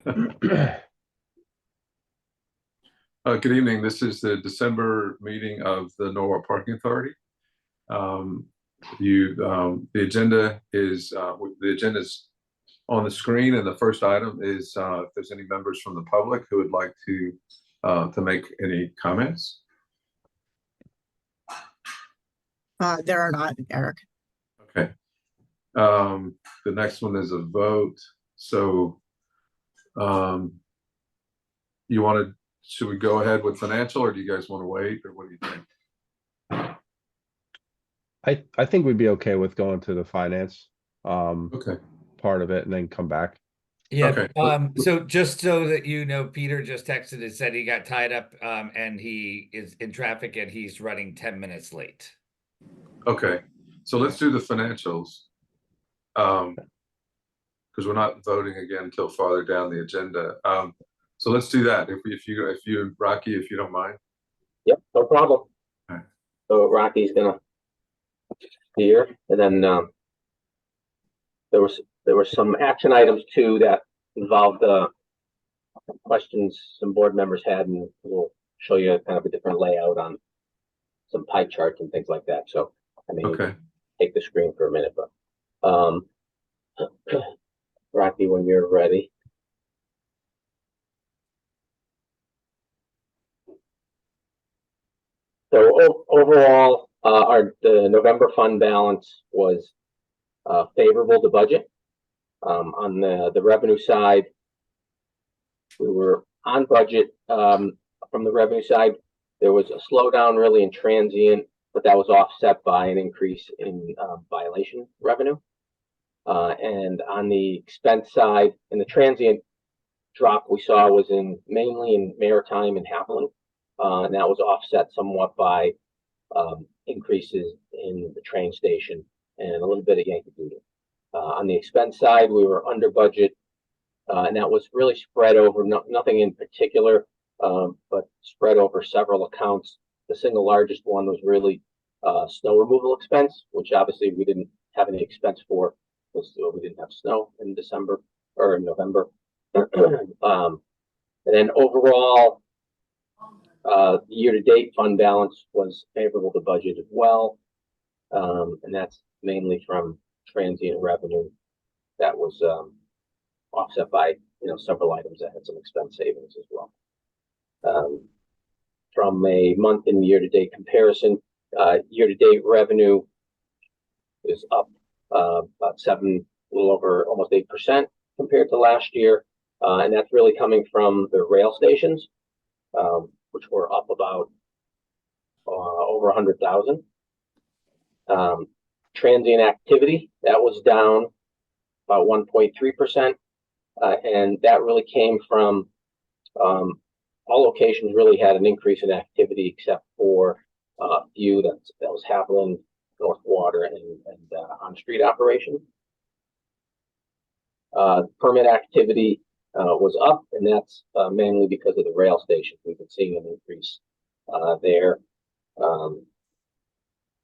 Good evening. This is the December meeting of the Norwalk Parking Authority. The agenda is on the screen, and the first item is if there's any members from the public who would like to make any comments. There are not, Eric. Okay. The next one is a vote. So, should we go ahead with financial, or do you guys want to wait, or what do you think? I think we'd be okay with going to the finance Okay. part of it and then come back. Yeah. Okay. So just so that you know, Peter just texted and said he got tied up and he is in traffic and he's running 10 minutes late. Okay. So let's do the financials. Because we're not voting again until farther down the agenda. So let's do that. If you Rocky, if you don't mind. Yep, no problem. All right. So Rocky's gonna be here, and then there were some action items too that involved questions some board members had, and we'll show you kind of a different layout on some pie charts and things like that. So I mean, Okay. take the screen for a minute, but Rocky, when you're ready. So overall, the November fund balance was favorable to budget. On the revenue side, we were on budget. From the revenue side, there was a slowdown really in transient, but that was offset by an increase in violation revenue. And on the expense side, in the transient drop we saw was mainly in Maritime and Haviland. And that was offset somewhat by increases in the train station and a little bit of Yankee Doodle. On the expense side, we were under budget, and that was really spread over nothing in particular, but spread over several accounts. The single largest one was really snow removal expense, which obviously we didn't have any expense for. We didn't have snow in December or in November. And then overall, year-to-date fund balance was favorable to budget as well, and that's mainly from transient revenue that was offset by several items that had some expense savings as well. From a month and year-to-date comparison, year-to-date revenue is up about a little over almost 8% compared to last year, and that's really coming from the rail stations, which were up about over 100,000. Transient activity, that was down about 1.3%, and that really came from all locations really had an increase in activity except for a few that was Haviland, North Water, and on-street operation. Permit activity was up, and that's mainly because of the rail station. We've been seeing an increase there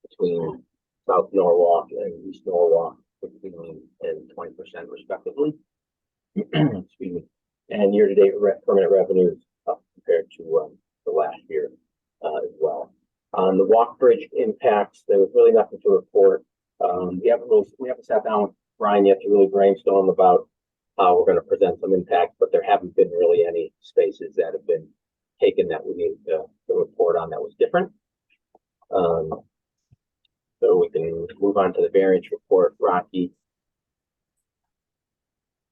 between South Norwalk and East Norwalk, 15% and 20% respectively. Excuse me. And year-to-date permanent revenue is up compared to the last year as well. On the walk bridge impacts, there was really nothing to report. We haven't sat down with Brian yet to really brainstorm about how we're going to present some impacts, but there haven't been really any spaces that have been taken that we need to report on that was different. So we can move on to the variance report, Rocky.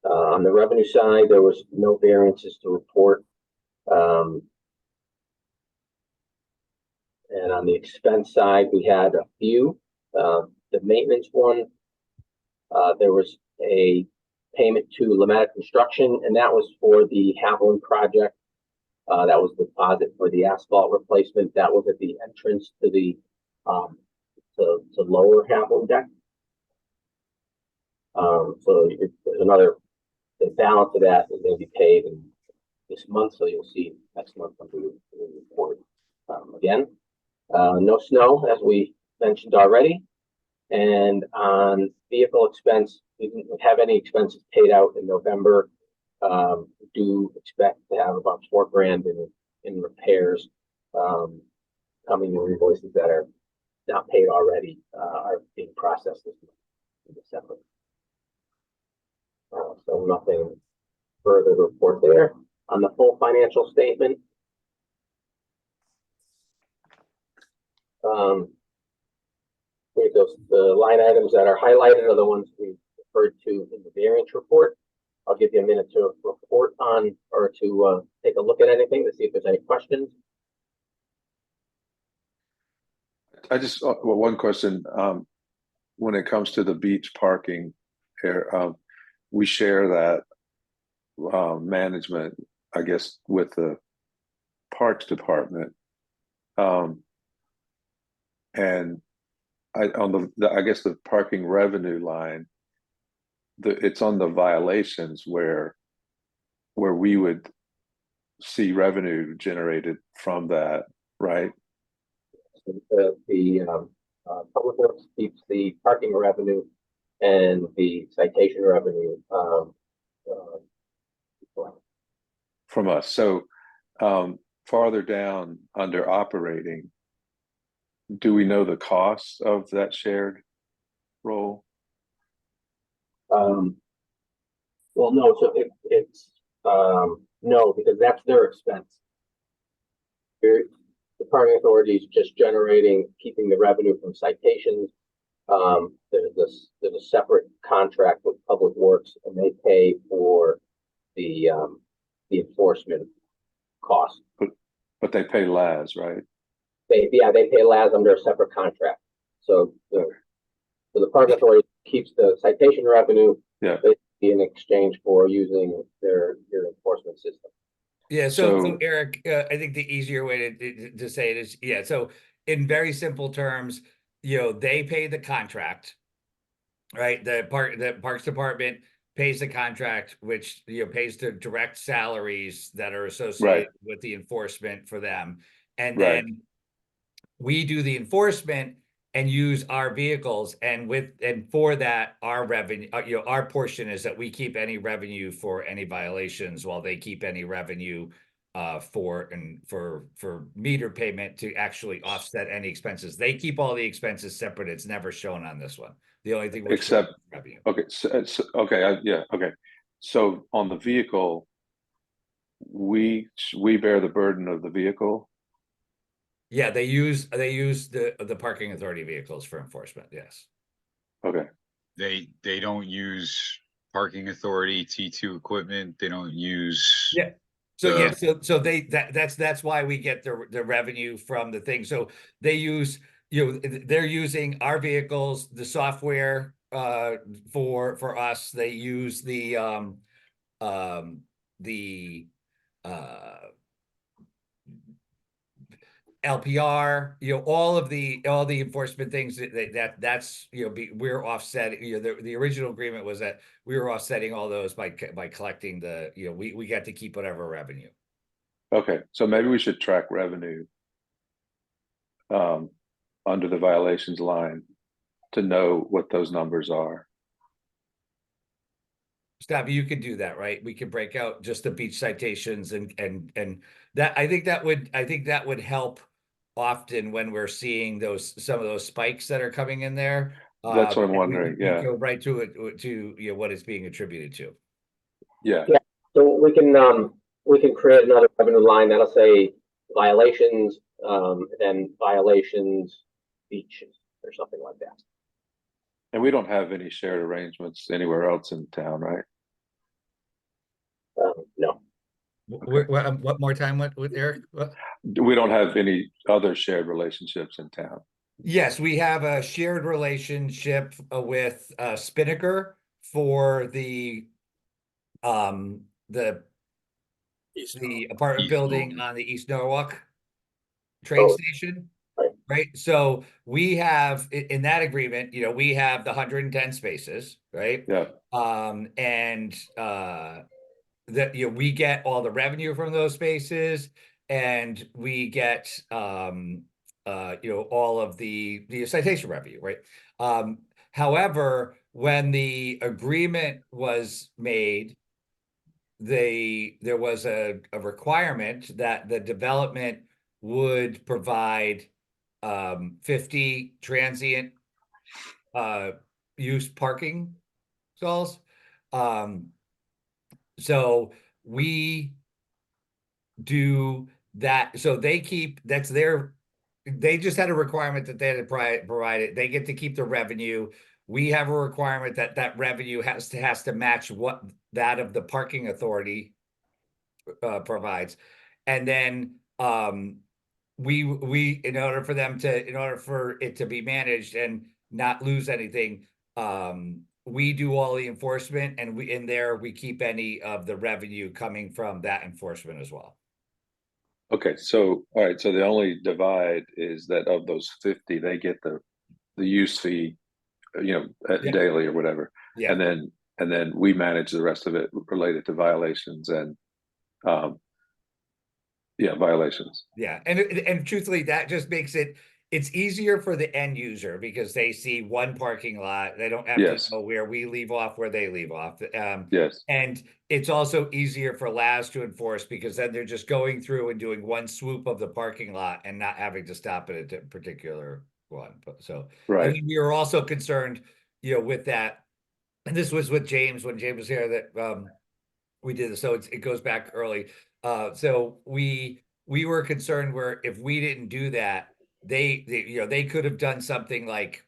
On the revenue side, there was no variances to report. And on the expense side, we had a few. The maintenance one, there was a payment to Lametta Construction, and that was for the Haviland project. That was the deposit for the asphalt replacement. That was at the entrance to the to lower Haviland deck. So there's another. The balance of that is going to be paid in this month, so you'll see next month when we report again. No snow, as we mentioned already. And on vehicle expense, we didn't have any expenses paid out in November. Do expect to have about $4,000 in repairs, coming in invoices that are not paid already, are being processed this month in December. So nothing further to report there. On the full financial statement, the line items that are highlighted are the ones we referred to in the variance report. I'll give you a minute to report on or to take a look at anything to see if there's any questions. I just, one question, when it comes to the beach parking here, we share that, management, I guess, with the Parks Department. And on I guess the parking revenue line, it's on the violations where we would see revenue generated from that, right? The Public Works keeps the parking revenue and the citation revenue From us. So farther down under operating, do we know the cost of that shared role? Well, no, so it's no, because that's their expense. The parking authority is just keeping the revenue from citations. There's a separate contract with Public Works, and they pay for the enforcement cost. But they pay LAS, right? They pay LAS under a separate contract. So the parking authority keeps the citation revenue, Yeah, in exchange for using their enforcement system. Yeah, so So- Eric, I think the easier way to say it is, yeah, so in very simple terms, they pay the contract, right? The Parks Department pays the contract, which, pays the direct salaries that are associated with the enforcement for them. And Right. then we do the enforcement and use our vehicles, and for that, our revenue, our portion is that we keep any revenue for any violations, while they keep any revenue for meter payment to actually offset any expenses. They keep all the expenses separate. It's never shown on this one. The only thing we're showing Except- is revenue. Okay, okay. So on the vehicle, we bear the burden of the vehicle. Yeah, they use the parking authority vehicles for enforcement. Yes. Okay, They don't use parking authority T2 equipment. They don't use. Yeah. So the- yeah, so that's why we get the revenue from the thing. So they use, they're using our vehicles, the software for us. They use the LPR, all the enforcement things that's we're offsetting. The original agreement was that we were offsetting all those by collecting we get to keep whatever revenue. okay. So maybe we should track revenue under the violations line to know what those numbers are. Stabby, you could do that, right? We could break out just the beach citations and that I think that would help often when we're seeing some of those spikes that are coming in there. That's what I'm and wondering, we yeah. go right to it to what it's being attributed to. Yeah, So we can create another revenue line that'll say violations, and violations beaches or something like that. and we don't have any shared arrangements anywhere else in town, right? No. What more time? What Eric? What? We don't have any other shared relationships in town. Yes, we have a shared relationship with Spinnaker for the apartment East building Norwalk. on the East Norwalk train Oh, station. right. Right, so we have in that agreement, we have the 110 spaces, right? Yeah, And that we get all the revenue from those spaces, and we get all of the citation revenue, right? However, when the agreement was made, there was a requirement that the development would provide 50 transient use parking stalls. So we do that. So they keep, they just had a requirement that they had to provide it. They get to keep the revenue. We have a requirement that that revenue has to match what that of the parking authority provides. And then we in order for it to be managed and not lose anything, we do all the enforcement, and we keep any of the revenue coming from that enforcement as well. Okay, so, all right, so the only divide is that of those 50, they get the use fee, Yeah. daily or whatever. Yeah. And then we manage the rest of it related to violations and, violations. Yeah, and truthfully, that just makes it's easier for the end user because they see one parking lot. They don't have Yes. to know where we leave off, where they leave off. Yes, And it's also easier for LAS to enforce because then they're just going through and doing one swoop of the parking lot and not having to stop at a particular one. But so, and right, then we were also concerned, with that, and this was with James when James was here that we did this. So it goes back early. So we were concerned where if we didn't do that, they could have done something like,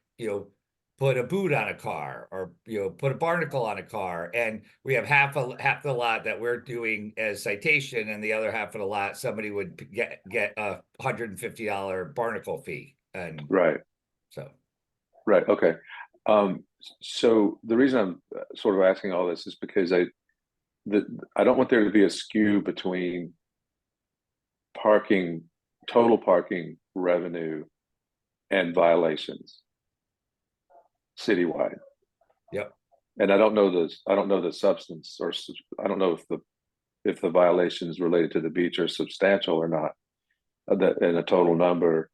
put a boot on a car or, put a barnacle on a car. And we have half the lot that we're doing as citation, and the other half of the lot, somebody would get a $150 barnacle fee. And right, so, right, okay. So the reason I'm sort of asking all this is because I don't want there to be a skew between total parking revenue and violations citywide. yep. And I don't know the substance, or I don't know if the violations related to the beach are substantial or not, that in a total number,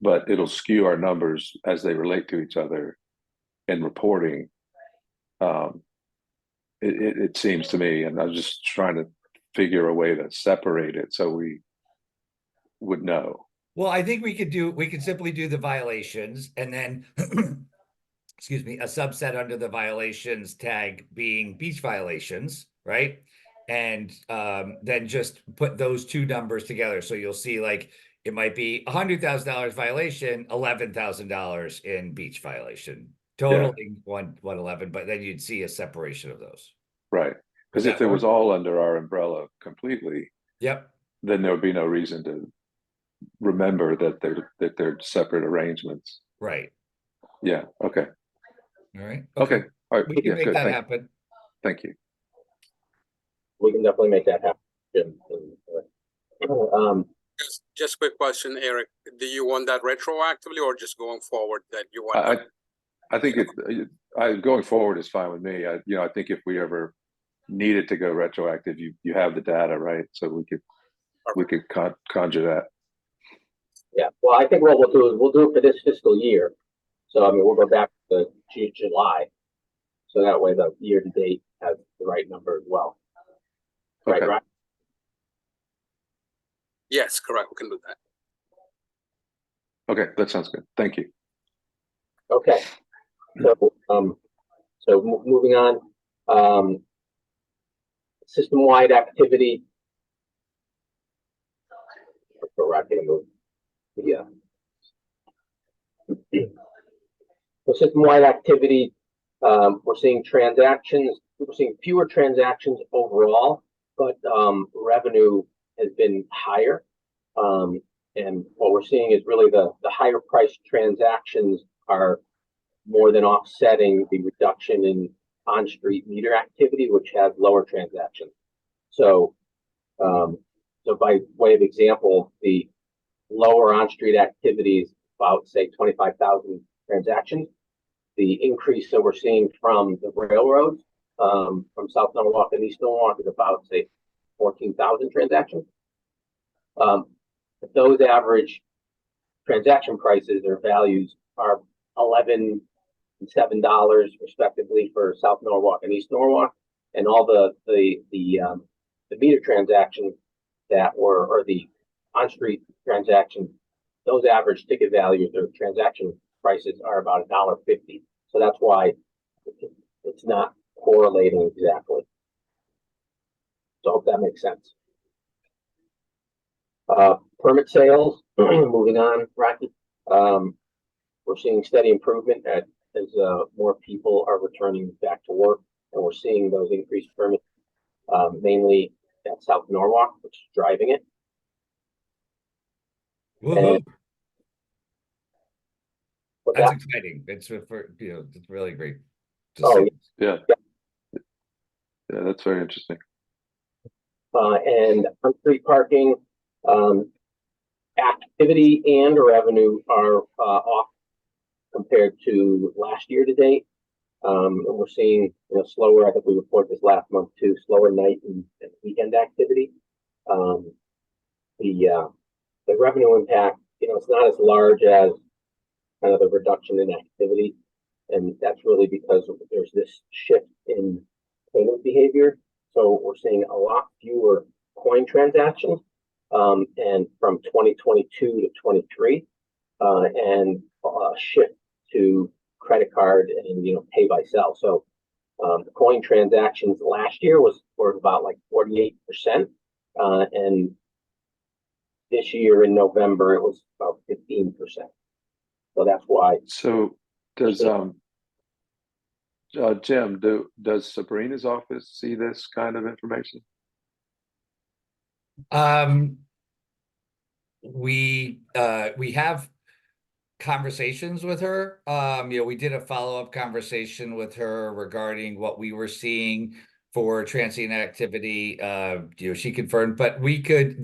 but it'll skew our numbers as they relate to each other in reporting. It seems to me, and I'm just trying to figure a way to separate it so we would know. Well, I think we could simply do the violations and then, excuse me, a subset under the violations tag being beach violations, right? And then just put those two numbers together. So you'll see like it might be $100,000 violation, $11,000 in beach violation, totaling 111, but then you'd see a separation of those. Right. Because Does if that it was work? all under our umbrella completely, Yep. then there would be no reason to remember that they're separate arrangements. Right. Yeah. Okay. All right. Okay. All right. We can Yeah, make good. that happen. Thank you. We can definitely make that happen. Jim. Just quick question, Eric. Do you want that retroactively or just going forward that you want? I think going forward is fine with me. I think if we ever needed to go retroactive, you have the data, right? So we could conjure that. Yeah, well, I think what we'll do is we'll do it for this fiscal year. So, I mean, we'll go back to July. So that way the year to date has the right number as well. Right, Okay. right? Yes, correct. We can do that. Okay, that sounds good. Thank you. Okay. So, moving on, system-wide activity. Yeah. So system-wide activity, we're seeing fewer transactions overall, but revenue has been higher. And what we're seeing is really the higher priced transactions are more than offsetting the reduction in on-street meter activity, which has lower transactions. So, so by way of example, the lower on-street activities, about say 25,000 transactions. The increase that we're seeing from the railroads, from South Norwalk and East Norwalk, is about say 14,000 transactions. Those average transaction prices or values are $11 and $7 respectively for South Norwalk and East Norwalk, and all the meter transactions that were, or the on-street transactions, those average ticket values or transaction prices are about $1.50. So that's why it's not correlating exactly. So I hope that makes sense. Permit sales, moving on, Rocky. We're seeing steady improvement as more people are returning back to work, and we're seeing those increased permits, mainly at South Norwalk, which is driving it. Woo-hoo. But That's that, exciting. It's it's really great to Oh, see. Yeah. Yeah, that's very interesting. and on-street parking, activity and revenue are off compared to last year to date. And we're seeing, slower, I think we reported this last month too, slower night and weekend activity. The revenue impact, it's not as large as kind of the reduction in activity. And that's really because there's this shift in payment behavior. So we're seeing a lot fewer coin transactions, and from 2022 to 23, and a shift to credit card and pay by cell. So the coin transactions last year were about like 48%, and this year in November it was about 15%. So that's why. So does Jim, does Sabrina's office see this kind of information? We have conversations with her. We did a follow-up conversation with her regarding what we were seeing for transient activity. She confirmed, but we could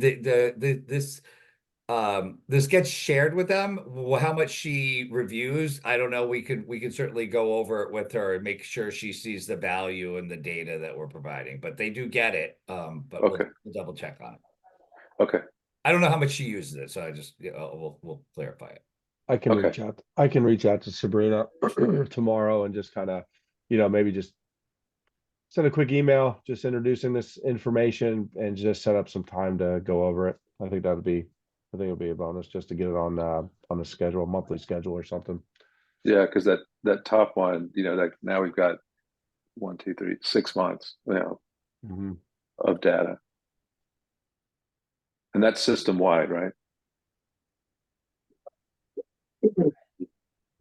this gets shared with them. How much she reviews, I don't know. We could certainly go over it with her and make sure she sees the value in the data that we're providing. But they do get it. But Okay. we'll double check on it. Okay. I don't know how much she uses it, so I just we'll clarify it. I can Okay. reach out. I can reach out to Sabrina tomorrow and just kind of, maybe just send a quick email, just introducing this information and just set up some time to go over it. I think it'll be a bonus just to get it on the schedule, monthly schedule or something. Yeah, because that top one, like now we've got 1, 2, 3, 6 months, Mm-hmm. of data. And that's system wide, right?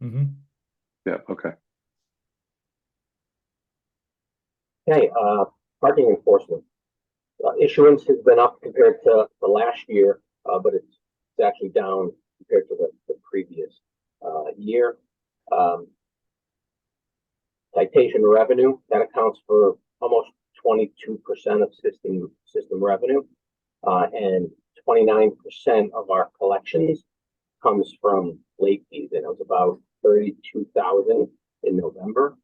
Mm-hmm. Yeah, okay. Okay, parking enforcement. Issuance has been up compared to the last year, but it's actually down compared to the previous year. Citation revenue, that accounts for almost 22% of system revenue, and 29% of our collections comes from late fees, and it was about 32,000 in November.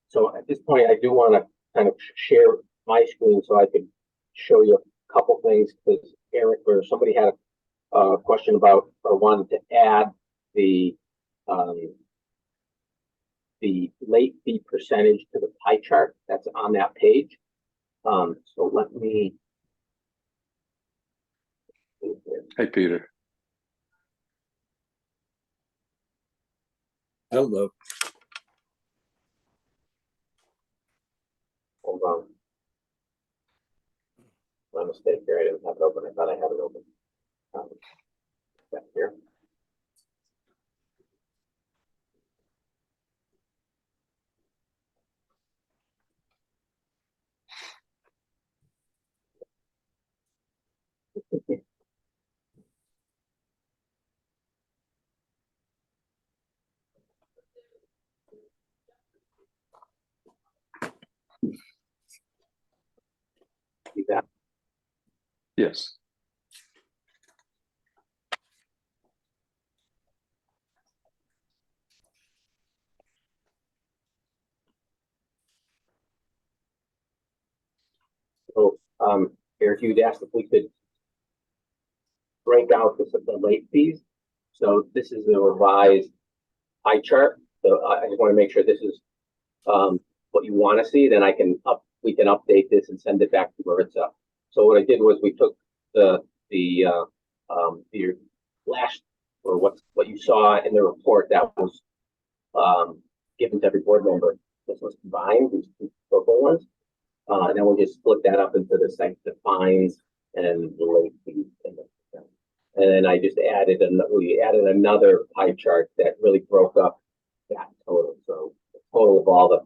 So at this point, I do want to kind of share my screen so I could show you a couple things, because Eric or somebody had a question about or wanted to add the late fee percentage to the pie chart that's on that page. So let me. Hey, Peter. Hello. Hold on. My mistake here. I didn't have it open. I thought I had it open. Back here. See that? Yes. So, Eric, you'd asked if we could break out the late fees. So this is the revised pie chart. So I just want to make sure this is what you want to see, then we can update this and send it back to Maritza. So what I did was we took the last, or what you saw in the report that was given to every board member. This was combined, these two purple ones. And then we'll just split that up into the site defines and the late fees. And then I just we added another pie chart that really broke up that total. So the total of all the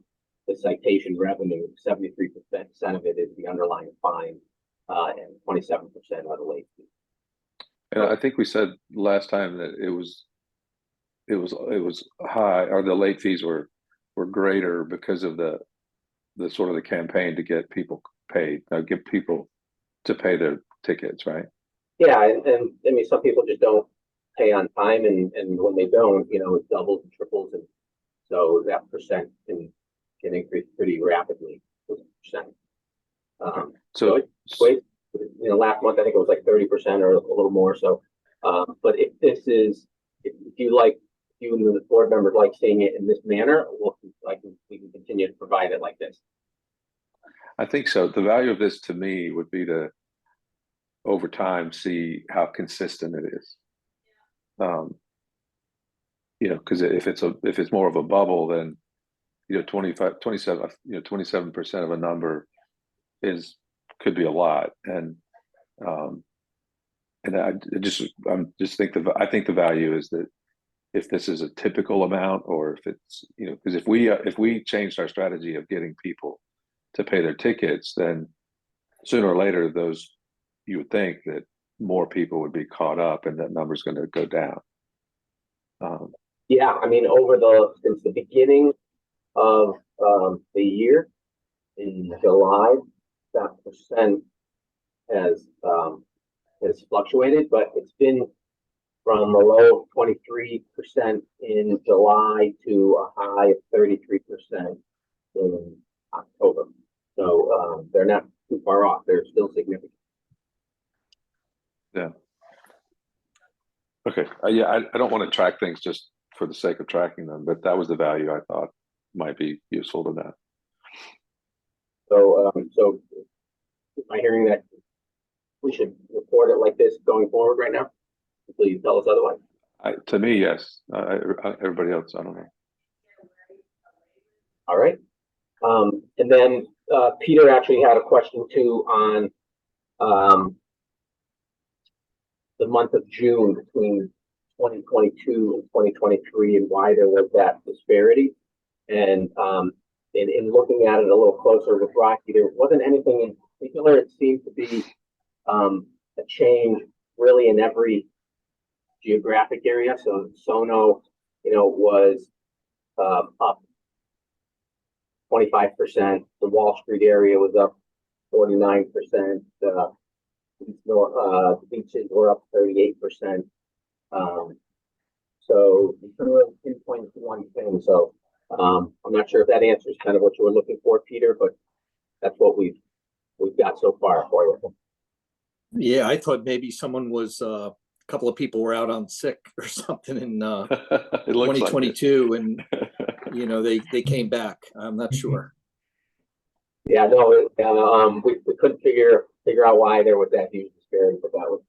citation revenue, 73% of it is the underlying fine, and 27% are the late fees. And I think we said last time that it was high, or the late fees were greater because of the sort of the campaign to get people paid, get people to pay their tickets, right? Yeah, and I mean, some people just don't pay on time, and when they don't, you know, it doubles and triples, and so that percent can increase pretty rapidly. Percent. So Wait, you know, last month I think it was like 30% or a little more. So, but if you and the board members like seeing it in this manner, we can continue to provide it like this. I think so. The value of this to me would be to, over time, see how consistent it is. You know, because if it's more of a bubble, then, you know, 27% of a number could be a lot. And I think the value is that if this is a typical amount, or if it's, you know, because if we changed our strategy of getting people to pay their tickets, then sooner or later you would think that more people would be caught up and that number's going to go down. Yeah, I mean, since the beginning of the year in July, that percent has fluctuated, but it's been from a low of 23% in July to a high of 33% in October. So they're not too far off. They're still significant. Yeah. Okay. Yeah, I don't want to track things just for the sake of tracking them, but that was the value I thought might be useful to that. So, am I hearing that we should report it like this going forward right now? Please tell us otherwise. To me, yes. Everybody else, I don't know. All right. And then Peter actually had a question too on the month of June between 2022 and 2023 and why there was that disparity. And in looking at it a little closer with Rocky, there wasn't anything in particular. It seemed to be a change really in every geographic area. So Sono, you know, was up 25%. The Wall Street area was up 49%. The beaches were up 38%. So you can really pinpoint one thing. So I'm not sure if that answers kind of what you were looking for, Peter, but that's what we've got so far for you. Yeah, I thought maybe someone was a couple of people were out on sick or something in 2022, and you know they came back. I'm not sure. Yeah, no, we couldn't figure out why there was that huge disparity, but that was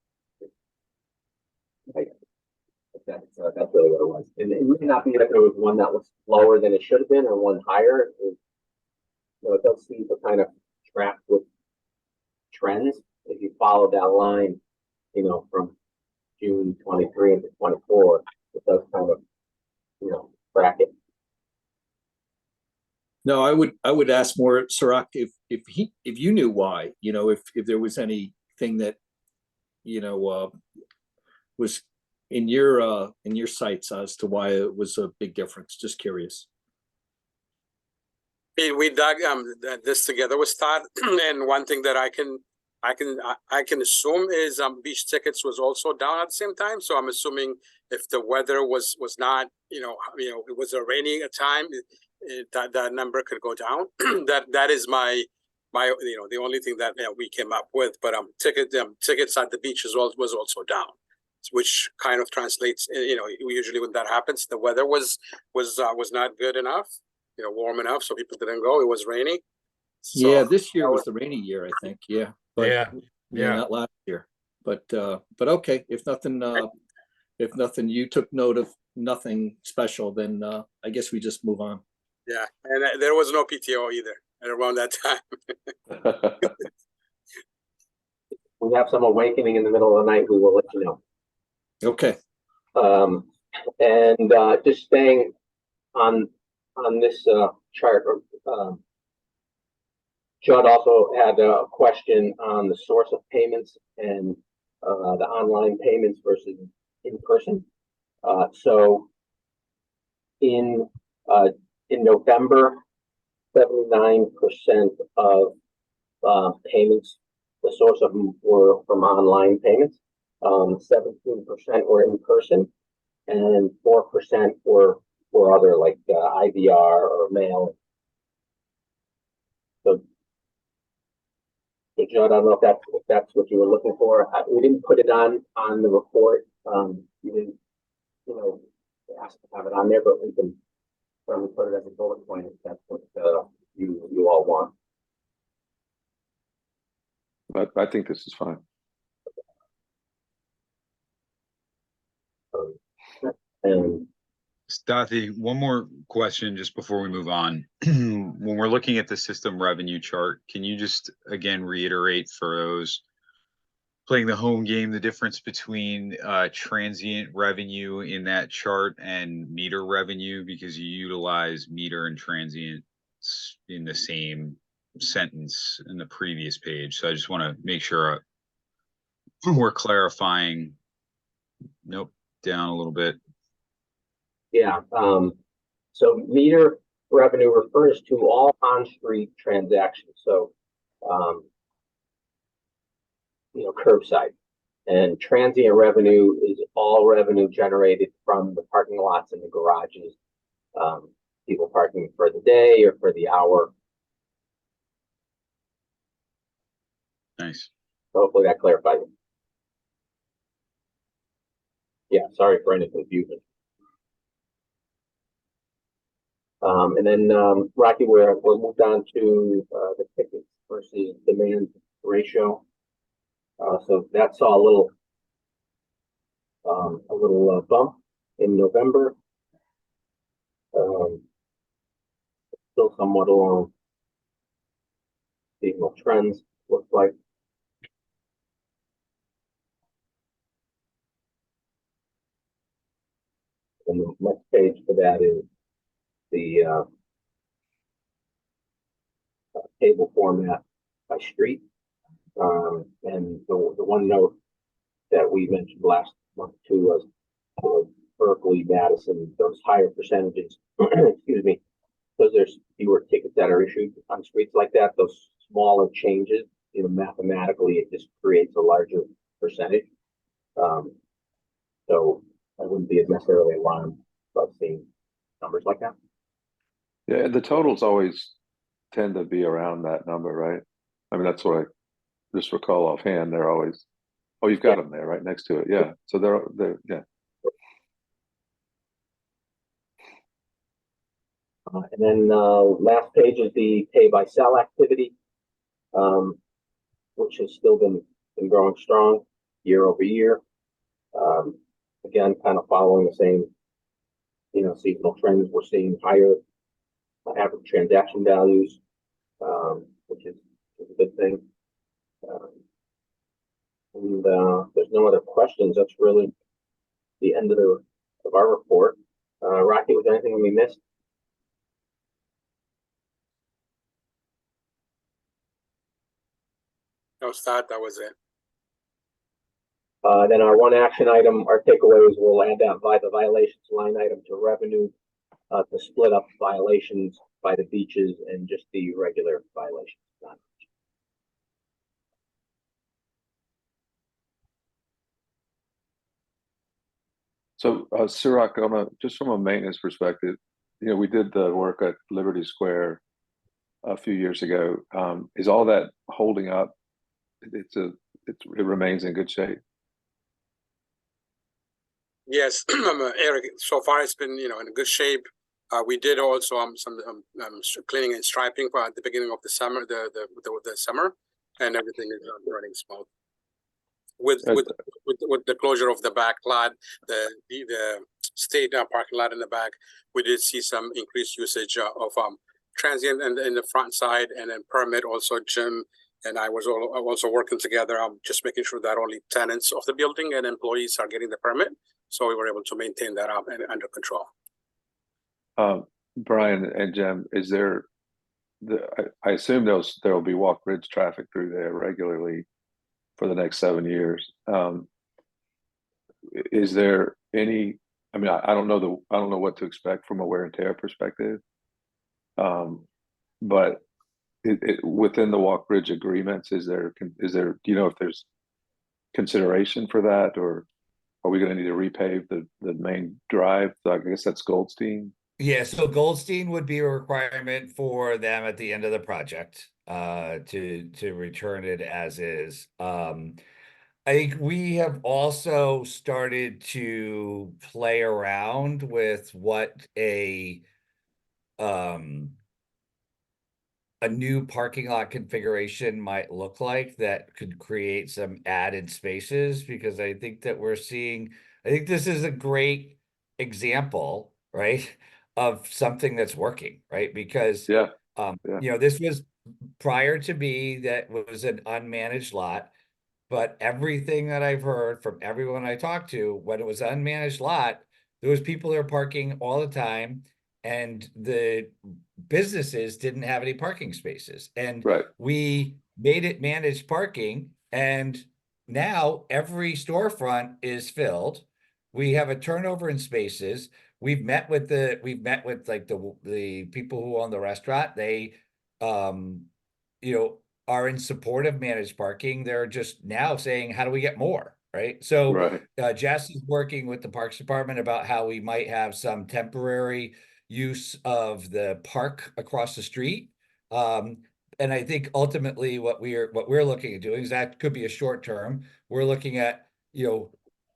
that's really what it was. And it may not be that there was one that was lower than it should have been or one higher. It does seem to kind of track with trends. If you follow that line, you know, from June 23 into 24, it does kind of, you know, track it. No, I would ask more, Sarak, if you knew why, you know, if there was anything that, you know, was in your sights as to why it was a big difference. Just curious. We dug this together with Todd, and one thing that I can assume is beach tickets was also down at the same time. So I'm assuming if the weather was not, you know, it was a rainy time, that number could go down. that is my you know, the only thing that we came up with. But tickets at the beach as well was also down, which kind of translates. You know, usually when that happens, the weather was not good enough. warm enough, so people didn't go. It was rainy. Yeah, So this year that was the rainy year, I think, yeah. But Yeah, yeah. not last year. But okay, if nothing, you took note of nothing special, then I guess we just move on. yeah, and there was no PTO either around that time. We have some awakening in the middle of the night, we will let you know. Okay, And just staying on this chart, Judd also had a question on the source of payments and the online payments versus in person. So in November, 79% of payments, the source of them were from online payments. 17% were in person, and 4% were other, like IVR or mail. So, Judd, I don't know if that's what you were looking for. We didn't put it on the report. You didn't, ask to have it on there, but we can certainly put it as a bullet point if that's what you all want. But I think this is fine. And Stothy, one more question just before we move on. When we're looking at the system revenue chart, can you just again reiterate for those playing the home game, the difference between transient revenue in that chart and meter revenue, because you utilize meter and transient in the same sentence in the previous page. So I just want to make sure we're clarifying. Nope, down a little bit. yeah, so meter revenue refers to all on-street transactions. So, curbside. And transient revenue is all revenue generated from the parking lots and the garages. People parking for the day or for the hour. Nice. Hopefully that clarifies it. Yeah, sorry for any confusion. And then, Rocky, we're moved on to the tickets versus demand ratio. So that saw a little bump in November. Still somewhat along seasonal trends, looks like. And the next page for that is the table format by street. And the one note that we mentioned last month too was Berkeley, Madison, those higher percentages, excuse me, because there's fewer tickets that are issued on streets like that, those smaller changes, mathematically, it just creates a larger percentage. So I wouldn't be necessarily alarmed about seeing numbers like that. Yeah, the totals always tend to be around that number, right? I mean, that's what I just recall offhand. They're always, oh, you've got them there right next to it. Yeah. So they're yeah. And then last page is the pay by cell activity, which has still been growing strong year over year. Again, kind of following the same, seasonal trends. We're seeing higher average transaction values, which is a good thing. And there's no other questions. That's really the end of our report. Rocky, was there anything we missed? No, start. That was it. Then our one action item, our takeaways, we'll add that by the violations line item to revenue to split up violations by the beaches and just the regular violations. So, Sirak, just from a maintenance perspective, we did the work at Liberty Square a few years ago. Is all that holding up? It remains in good shape. Yes, Eric. So far, it's been in good shape. We did also some cleaning and striping at the beginning of the summer, the summer, and everything is running smooth. With the closure of the back lot, the state parking lot in the back, we did see some increased usage of transient and in the front side, and then permit also. Jim and I was also working together. Just making sure that only tenants of the building and employees are getting the permit, so we were able to maintain that up and under control. Brian and Jim, is there I assume there will be Walk Ridge traffic through there regularly for the next 7 years. Is there any, I mean, I don't know what to expect from a wear and tear perspective. But within the Walk Ridge agreements, is there, do you know if there's consideration for that, or are we going to need to repave the main drive? I guess that's Goldstein. Yeah, so Goldstein would be a requirement for them at the end of the project, to return it as is. I think we have also started to play around with what a new parking lot configuration might look like that could create some added spaces, because I think that I think this is a great example, right, of something that's working, right? Because Yeah. you know, this was prior to me, that was an unmanaged lot, but everything that I've heard from everyone I talked to, when it was an unmanaged lot, there was people there parking all the time, and the businesses didn't have any parking spaces. And Right. we made it managed parking, and now every storefront is filled. We have a turnover in spaces. We've met with like the people who own the restaurant. They you know, are in support of managed parking. They're just now saying, how do we get more? Right. So Right. Jess is working with the Parks Department about how we might have some temporary use of the park across the street. And I think ultimately what we're looking at doing is that could be a short term. We're looking at, you know,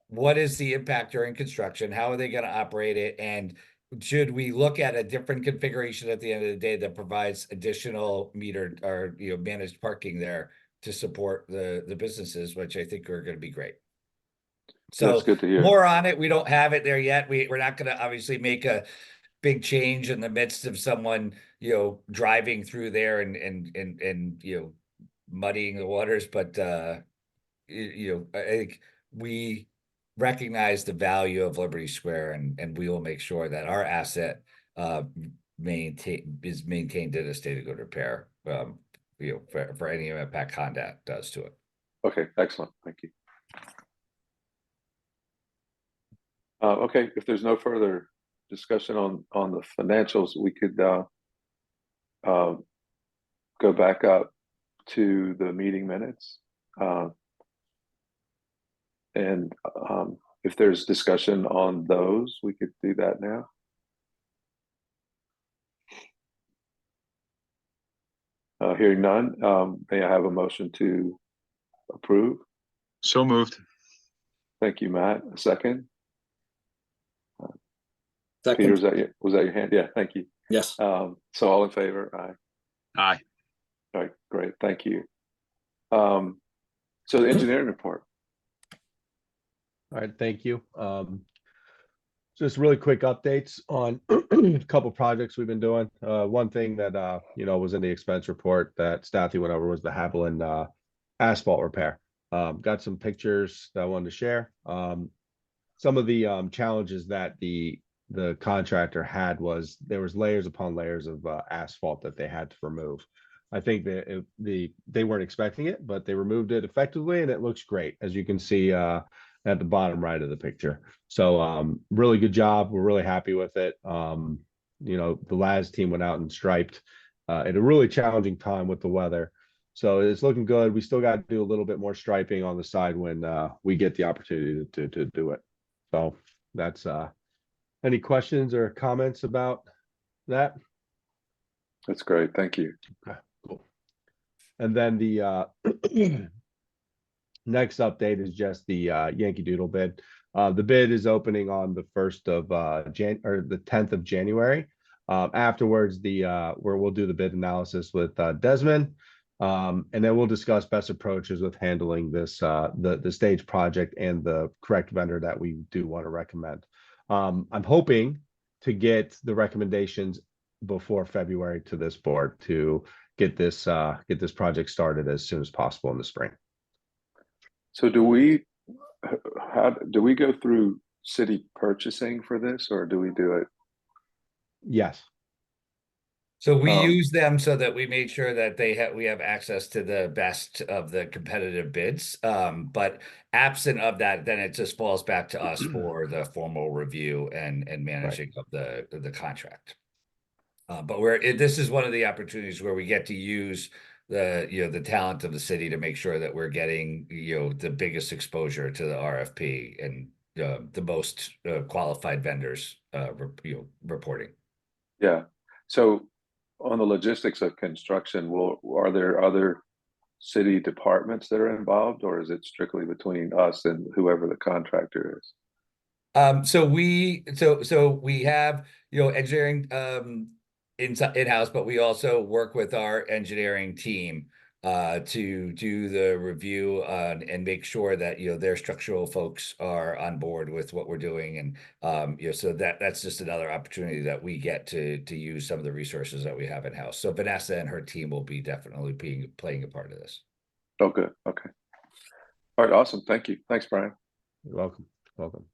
what is the impact during construction? How are they going to operate it? And should we look at a different configuration at the end of the day that provides additional metered or, you know, managed parking there to support the businesses, which I think are going to be great. So That's good to hear. more on it. We don't have it there yet. We're not going to obviously make a big change in the midst of someone, you know, driving through there and you know, muddying the waters. But you know, I think we recognize the value of Liberty Square, and we will make sure that our asset is maintained in a state of good repair. You know, for any impact Honda does to it. Okay, excellent. Thank you. Okay, if there's no further discussion on the financials, we could go back up to the meeting minutes. And if there's discussion on those, we could do that now. Hearing none, may I have a motion to approve? So moved. Thank you, Matt. A second? Second. Peter, was that your hand? Yeah, thank you. Yes. So all in favor? Aye. Aye. All right, great, thank you. So the engineering report. All right, thank you. Just really quick updates on a couple projects we've been doing. One thing that you know, was in the expense report that Stathy went over was the Haviland asphalt repair. Got some pictures that I wanted to share. Some of the challenges that the contractor had was there was layers upon layers of asphalt that they had to remove. I think that they weren't expecting it, but they removed it effectively, and it looks great, as you can see at the bottom right of the picture. So really good job. We're really happy with it. You know, the LAS team went out and striped at a really challenging time with the weather. So it's looking good. We still got to do a little bit more striping on the side when we get the opportunity to do it. So that's any questions or comments about that? That's great, thank you. Okay, cool. And then the next update is just the Yankee Doodle bid. The bid is opening on the 1st of the 10th of January. Afterwards, where we'll do the bid analysis with Desmond. And then we'll discuss best approaches with handling this, the stage project and the correct vendor that we do want to recommend. I'm hoping to get the recommendations before February to this board to get this project started as soon as possible in the spring. So do we go through city purchasing for this, or do we do it? Yes. So we Um, use them so that we make sure that we have access to the best of the competitive bids. But absent of that, then it just falls back to us for the formal review and managing of the contract. But this is one of the opportunities where we get to use the talent of the city to make sure that we're getting the biggest exposure to the RFP and the most qualified vendors reporting. Yeah. So on the logistics of construction, are there other city departments that are involved, or is it strictly between us and whoever the contractor is? So we have engineering in-house, but we also work with our engineering team to do the review and make sure that their structural folks are on board with what we're doing, and so that's just another opportunity that we get to use some of the resources that we have in-house. So Vanessa and her team will be definitely playing a part of this. Oh, good. Okay. All right. Awesome. Thank you. Thanks, Brian. You're welcome. Welcome.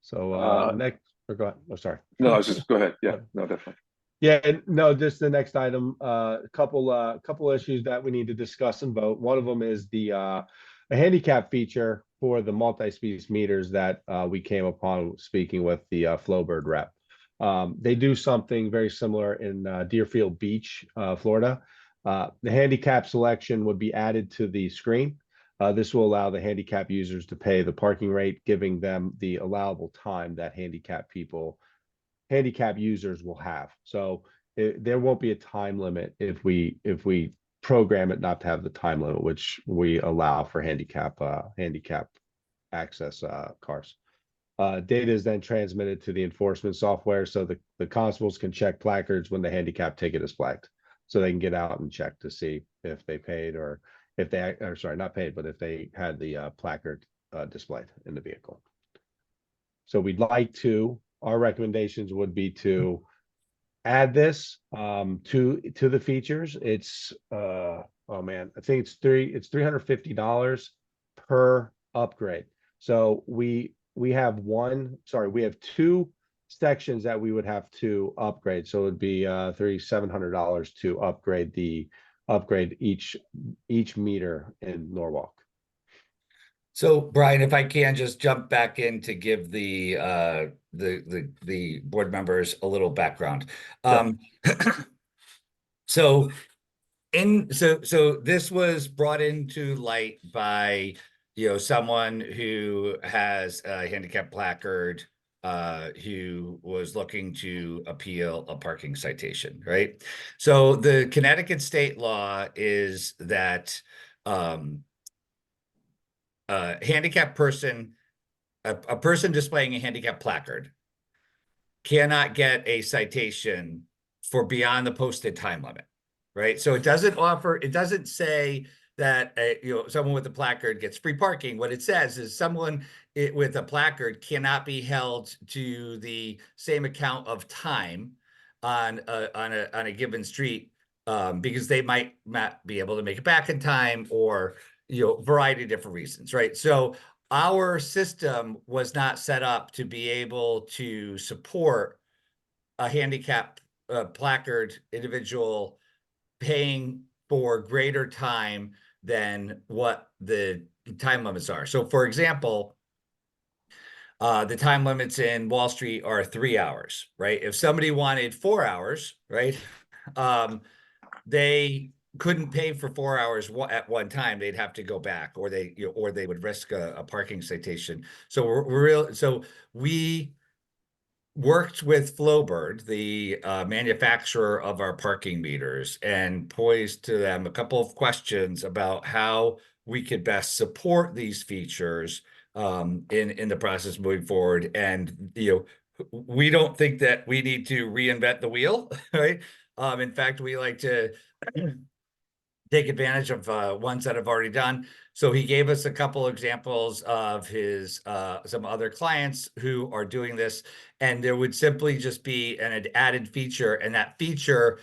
So next, go ahead. Oh, sorry. No, I was just go ahead. Yeah. No, definitely. Yeah, and no, just the next item, a couple issues that we need to discuss and vote. One of them is a handicap feature for the multi-speed meters that we came upon speaking with the Flowbird rep. They do something very similar in Deerfield Beach, Florida. The handicap selection would be added to the screen. This will allow the handicap users to pay the parking rate, giving them the allowable time that handicap users will have. So there won't be a time limit if we program it not to have the time limit, which we allow for handicap access cars. Data is then transmitted to the enforcement software, so the constables can check placards when the handicap ticket is flagged, so they can get out and check to see if they paid, or if they, or sorry, not paid, but if they had the placard displayed in the vehicle. So our recommendations would be to add this to the features. It's oh man, I think it's $350 per upgrade. So we have two sections that we would have to upgrade. So it would be $3,700 to upgrade each meter in Norwalk. So Brian, if I can just jump back in to give the board members a little background. So this was brought into light by someone who has a handicap placard who was looking to appeal a parking citation, right? So the Connecticut state law is that a person displaying a handicap placard cannot get a citation for beyond the posted time limit, right? So it doesn't say that someone with a placard gets free parking. What it says is someone with a placard cannot be held to the same amount of time on a given street because they might not be able to make it back in time, or variety of different reasons, right? So our system was not set up to be able to support a handicap placard individual paying for greater time than what the time limits are. So for example, the time limits in Wall Street are 3 hours, right? If somebody wanted 4 hours, right, they couldn't pay for 4 hours at one time. They'd have to go back, or they would risk a parking citation. So we worked with Flowbird, the manufacturer of our parking meters, and posed to them a couple of questions about how we could best support these features in the process moving forward. And we don't think that we need to reinvent the wheel, right? In fact, we like to take advantage of ones that have already done. So he gave us a couple examples of his some other clients who are doing this, and there would simply just be an added feature, and that feature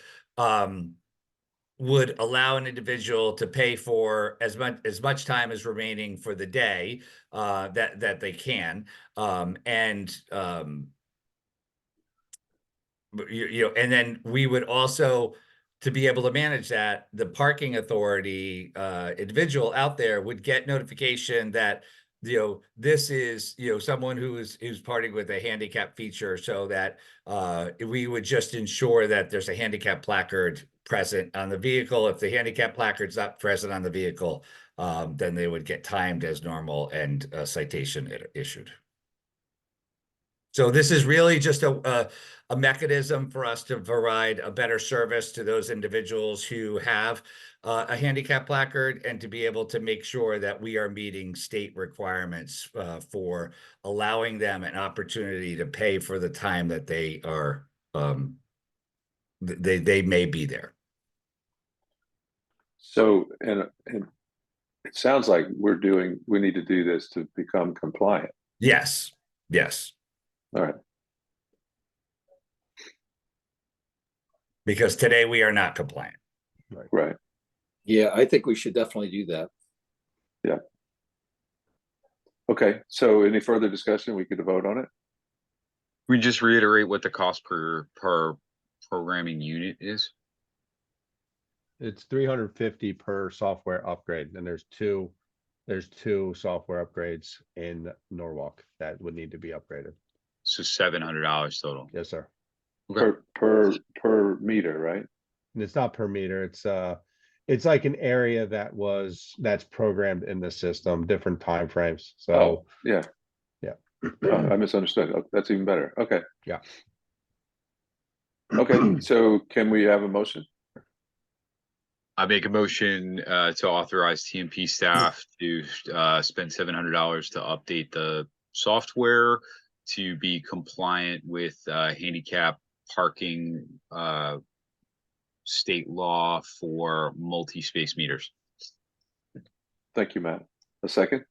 would allow an individual to pay for as much time as remaining for the day that they can, and then we would also, to be able to manage that, the parking authority individual out there would get notification that this is someone who's partying with a handicap feature, so that we would just ensure that there's a handicap placard present on the vehicle. If the handicap placard's not present on the vehicle, then they would get timed as normal and a citation issued. So this is really just a mechanism for us to provide a better service to those individuals who have a handicap placard, and to be able to make sure that we are meeting state requirements for allowing them an opportunity to pay for the time that they are they may be there. So, and it sounds like we need to do this to become compliant. Yes. Yes. All right. Because today we are not compliant. Right. Yeah, I think we should definitely do that. Yeah. Okay. So any further discussion? We could vote on it. We just reiterate what the cost per programming unit is. It's 350 per software upgrade, and there's two software upgrades in Norwalk that would need to be upgraded. So $700 total. Yes, sir. Okay. Per meter, right? And it's not per meter. It's like an area that's programmed in the system, different time frames. So Oh, yeah. Yeah. I misunderstood. Oh, that's even better. Okay. Yeah. Okay. So can we have a motion? I make a motion to authorize TMP staff to spend $700 to update the software to be compliant with handicap parking state law for multi-space meters. Thank you, Matt. A second?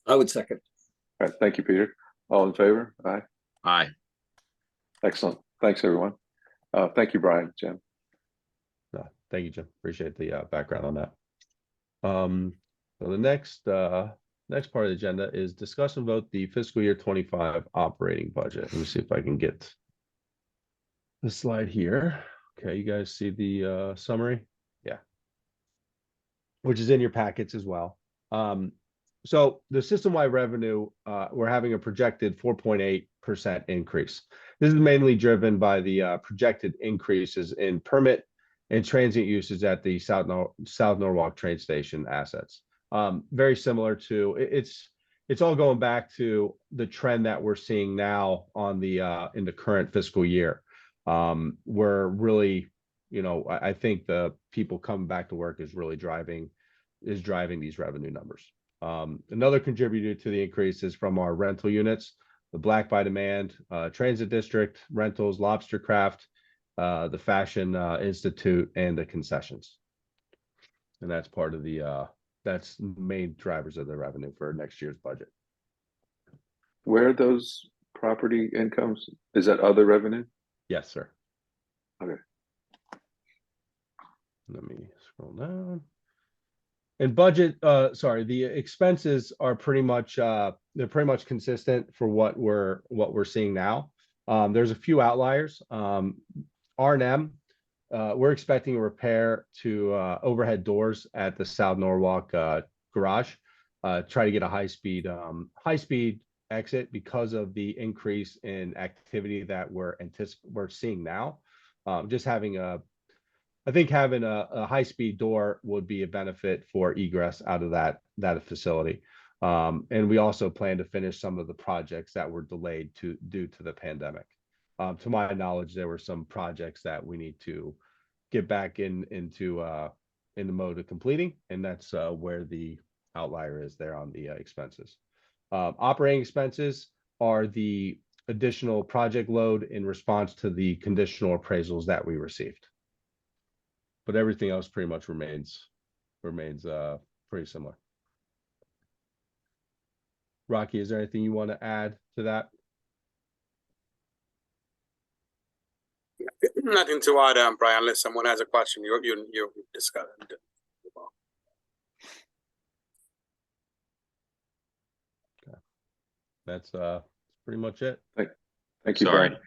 I would second. All right. Thank you, Peter. All in favor? Aye. Aye. Excellent. Thanks, everyone. Thank you, Brian, Jim. Thank you, Jim. Appreciate the background on that. So the next part of the agenda is discuss and vote the fiscal year 25 operating budget. Let me see if I can get the slide here. Okay, you guys see the summary? Yeah. Which is in your packets as well. So the system-wide revenue, we're having a projected 4.8% increase. This is mainly driven by the projected increases in permit and transient usage at the South Norwalk train station assets. Very similar to it's all going back to the trend that we're seeing now on the in the current fiscal year. We're really, I think the people coming back to work is really driving these revenue numbers. Another contributor to the increase is from our rental units, the Black by Demand, Transit District, Rentals, Lobster Craft, the Fashion Institute, and the concessions. And that's part of the that's main drivers of the revenue for next year's budget. Where are those property incomes? Is that other revenue? Yes, sir. Okay. Let me scroll down. And budget, the expenses are pretty much they're pretty much consistent for what we're seeing now. There's a few outliers. R&M, we're expecting a repair to overhead doors at the South Norwalk garage. Try to get a high speed exit because of the increase in activity that we're seeing now. Just having I think having a high speed door would be a benefit for egress out of that facility. And we also plan to finish some of the projects that were delayed due to the pandemic. To my knowledge, there were some projects that we need to get back into the mode of completing, and that's where the outlier is there on the expenses. Operating expenses are the additional project load in response to the conditional appraisals that we received. But everything else pretty much remains pretty similar. Rocky, is there anything you want to add to that? Nothing to add, Brian, unless someone has a question, you discuss. That's pretty much it. Thank you, Sorry, Brian.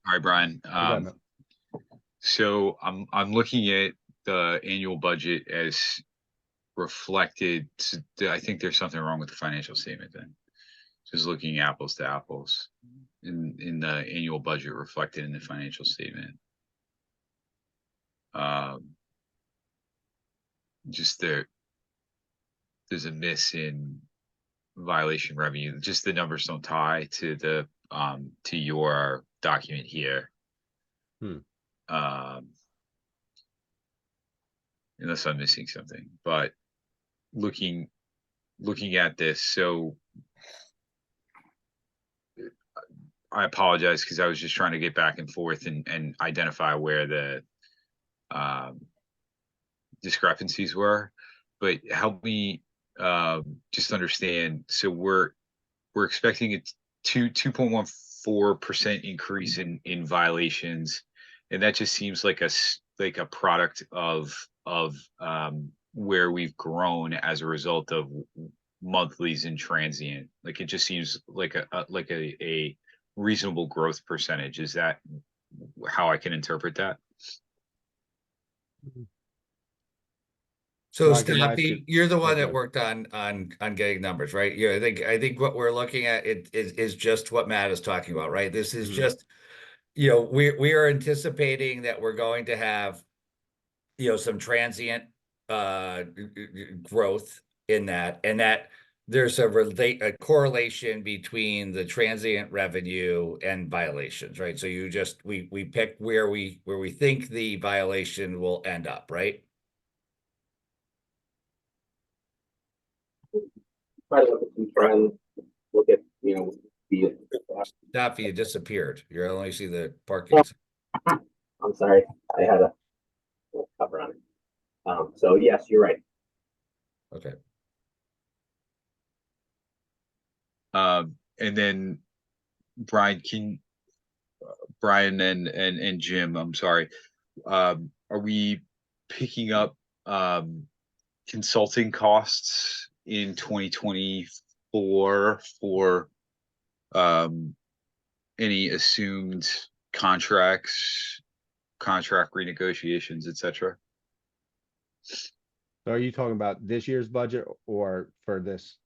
sorry, Brian. You got it. So I'm looking at the annual budget as reflected. I think there's something wrong with the financial statement then. Just looking apples to apples in the annual budget reflected in the financial statement. Just there's a miss in violation revenue. Just the numbers don't tie to the to your document here. Unless I'm missing something, but looking at this, so I apologize because I was just trying to get back and forth and identify where the discrepancies were, but help me just understand. So we're expecting a 2.14% increase in violations, and that just seems like a product of where we've grown as a result of monthlies and transient. Like, it just seems like a reasonable growth percentage. Is that how I can interpret that? So Rocky, can I ask Staffy, you're the one that Okay. worked on getting numbers, right? Yeah, I think what we're looking at is just what Matt is talking about, right? This is Mhm. just, we are anticipating that we're going to have, some transient growth in that, and that there's a correlation between the transient revenue and violations, right? So we pick where we think the violation will end up, right? Try to look at some trends, look at, the, Staffy, you disappeared. You only see the parking. I'm sorry, I had a cover on it. So yes, you're right. Okay. And then Brian and Jim, I'm sorry. Are we picking up consulting costs in 2024 for any assumed contracts, contract renegotiations, etc.? So are you talking about this year's budget or for this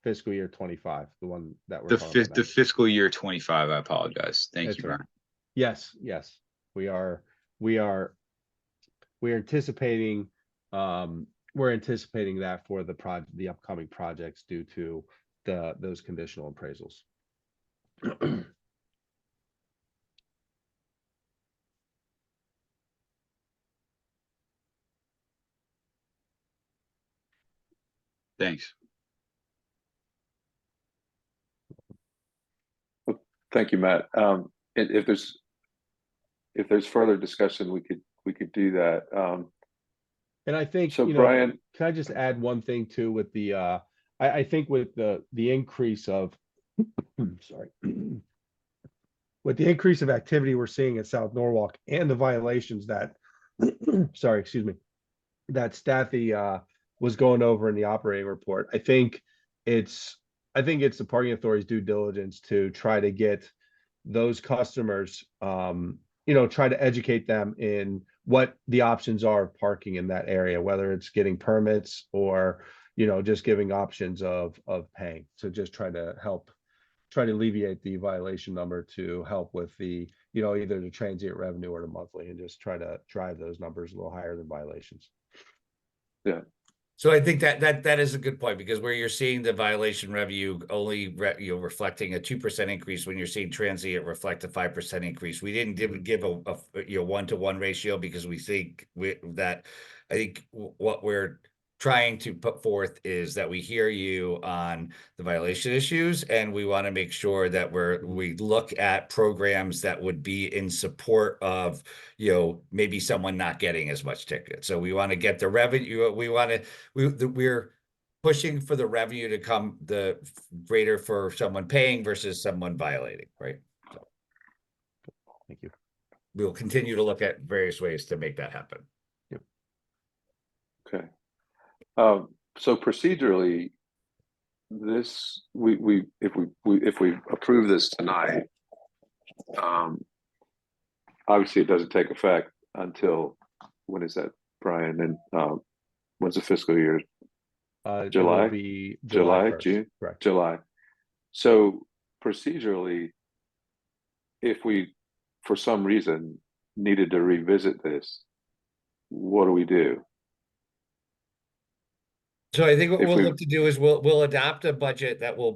fiscal year 25, the one that we're talking about now? The fiscal year 25, I apologize. Thank That's you, right. Brian. Yes, we are anticipating that for the upcoming projects due to those conditional appraisals. Thanks. Thank you, Matt. If there's further discussion, we could do that. And I think, So Brian, can I just add one thing too with the I think with the increase of sorry. With the increase of activity we're seeing at South Norwalk and the violations that sorry, excuse me, that Staffy was going over in the operating report, I think it's the parking authority's due diligence to try to get those customers, try to educate them in what the options are of parking in that area, whether it's getting permits or, just giving options of paying. So just try to alleviate the violation number to help with the, either the transient revenue or the monthly, and just try to drive those numbers a little higher than violations. yeah, So I think that is a good point, because where you're seeing the violation revenue only reflecting a 2% increase, when you're seeing transient reflect a 5% increase. We didn't give a 1-to-1 ratio because we think that I think what we're trying to put forth is that we hear you on the violation issues, and we want to make sure that we look at programs that would be in support of, maybe someone not getting as much ticket. So we want to get the revenue. We're pushing for the revenue to come the greater for someone paying versus someone violating, right? So Thank you. we'll continue to look at various ways to make that happen. Okay. So procedurally, this, if we approve this tonight, obviously it doesn't take effect until, when is that, Brian? And when's the fiscal year? It'll July? be July, 1st, June? correct. July. So procedurally, if we, for some reason, needed to revisit this, what do we do? So I think what If we'll we- look to do is we'll adopt a budget that will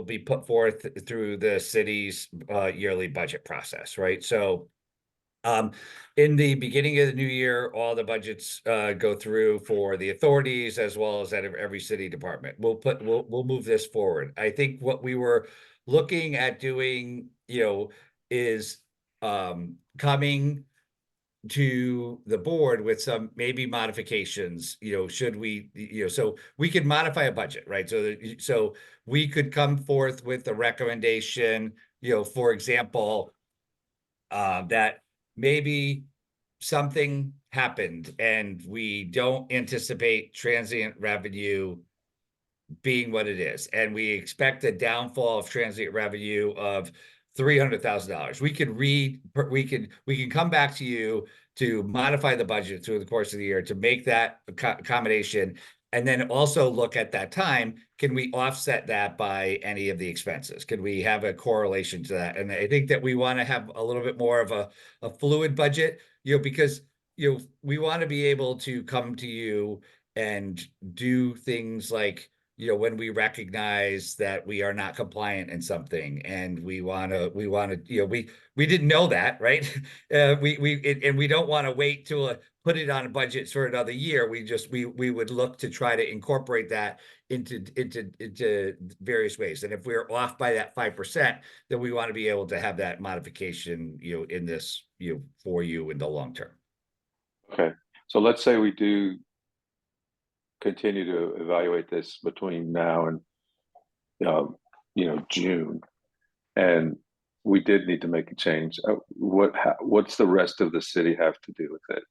be put forth through the city's yearly budget process, right? So in the beginning of the new year, all the budgets go through for the authorities as well as at every city department. We'll move this forward. I think what we were looking at doing, is coming to the board with some maybe modifications, should we, so we could modify a budget, right? So we could come forth with a recommendation, for example, that maybe something happened and we don't anticipate transient revenue being what it is, and we expect a downfall of transient revenue of $300,000. We can come back to you to modify the budget through the course of the year to make that accommodation, and then also look at that time, can we offset that by any of the expenses? Can we have a correlation to that? And I think that we want to have a little bit more of a fluid budget, because we want to be able to come to you and do things like, when we recognize that we are not compliant in something, and we want to, we didn't know that, right? And we don't want to wait till put it on a budget for another year. We would look to try to incorporate that into various ways. And if we're off by that 5%, then we want to be able to have that modification, in this, for you in the long term. Okay, so let's say we do continue to evaluate this between now and June, and we did need to make a change. What's the rest of the city have to do with it?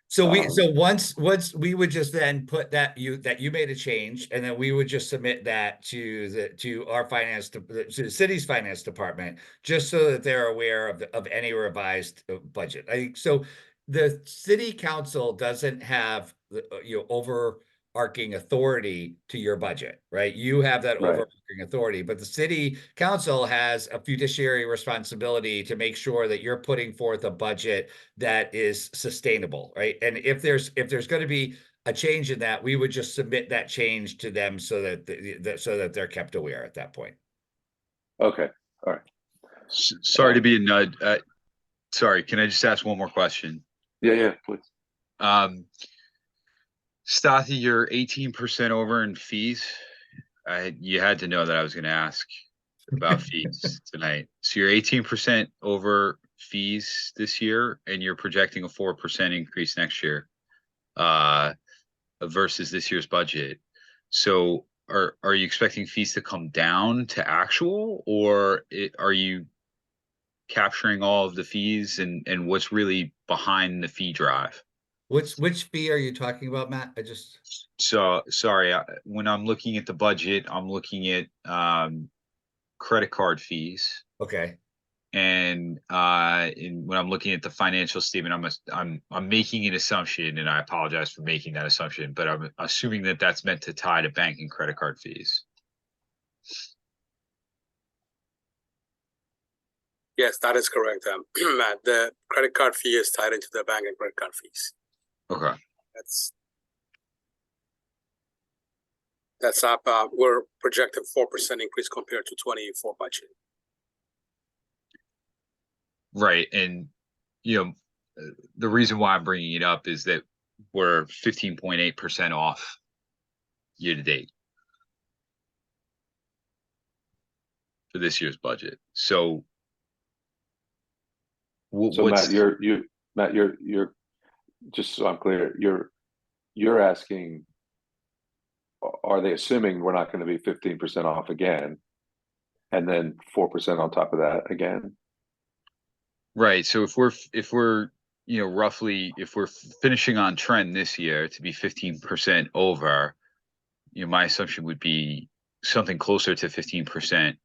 So once we would just then put that you made a change, and then we would just submit that to our to the city's finance department, just so that they're aware of any revised budget. So the city council doesn't have overarching authority to your budget, right? You have that Right. overarching authority, but the city council has a fiduciary responsibility to make sure that you're putting forth a budget that is sustainable, right? And if there's going to be a change in that, we would just submit that change to them so that they're kept aware at that point. Okay, all right. Sorry to be a nut. Sorry, can I just ask one more question? Yeah, please. Stothy, you're 18% over in fees. You had to know that I was going to ask about fees tonight. So you're 18% over fees this year, and you're projecting a 4% increase next year, versus this year's budget. So are you expecting fees to come down to actual, or are you capturing all of the fees, and what's really behind the fee drive? Which fee are you talking about, Matt? So sorry, when I'm looking at the budget, I'm looking at credit card fees. Okay. And when I'm looking at the financial statement, I'm making an assumption, and I apologize for making that assumption, but I'm assuming that that's meant to tie to bank and credit card fees. Yes, that is correct, Matt. The credit card fee is tied into the bank and credit card fees. Okay. That's up. We're projecting 4% increase compared to 24 budget. Right. And, the reason why I'm bringing it up is that we're 15.8% off year to date for this year's budget. So So what's Matt, you're, just so I'm clear, you're asking, are they assuming we're not going to be 15% off again? And then 4% on top of that again? right? So if we're you know, roughly, if we're finishing on trend this year to be 15% over, you know, my assumption would be something closer to 15%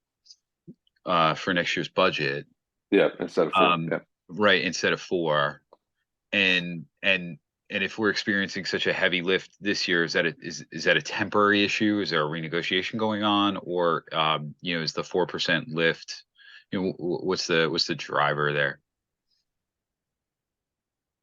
for next year's budget. Yeah, instead of 4, yeah. Right, instead of 4. And if we're experiencing such a heavy lift this year, is that a temporary issue? Is there a renegotiation going on, or you know, is the 4% lift, you know, what's the driver there?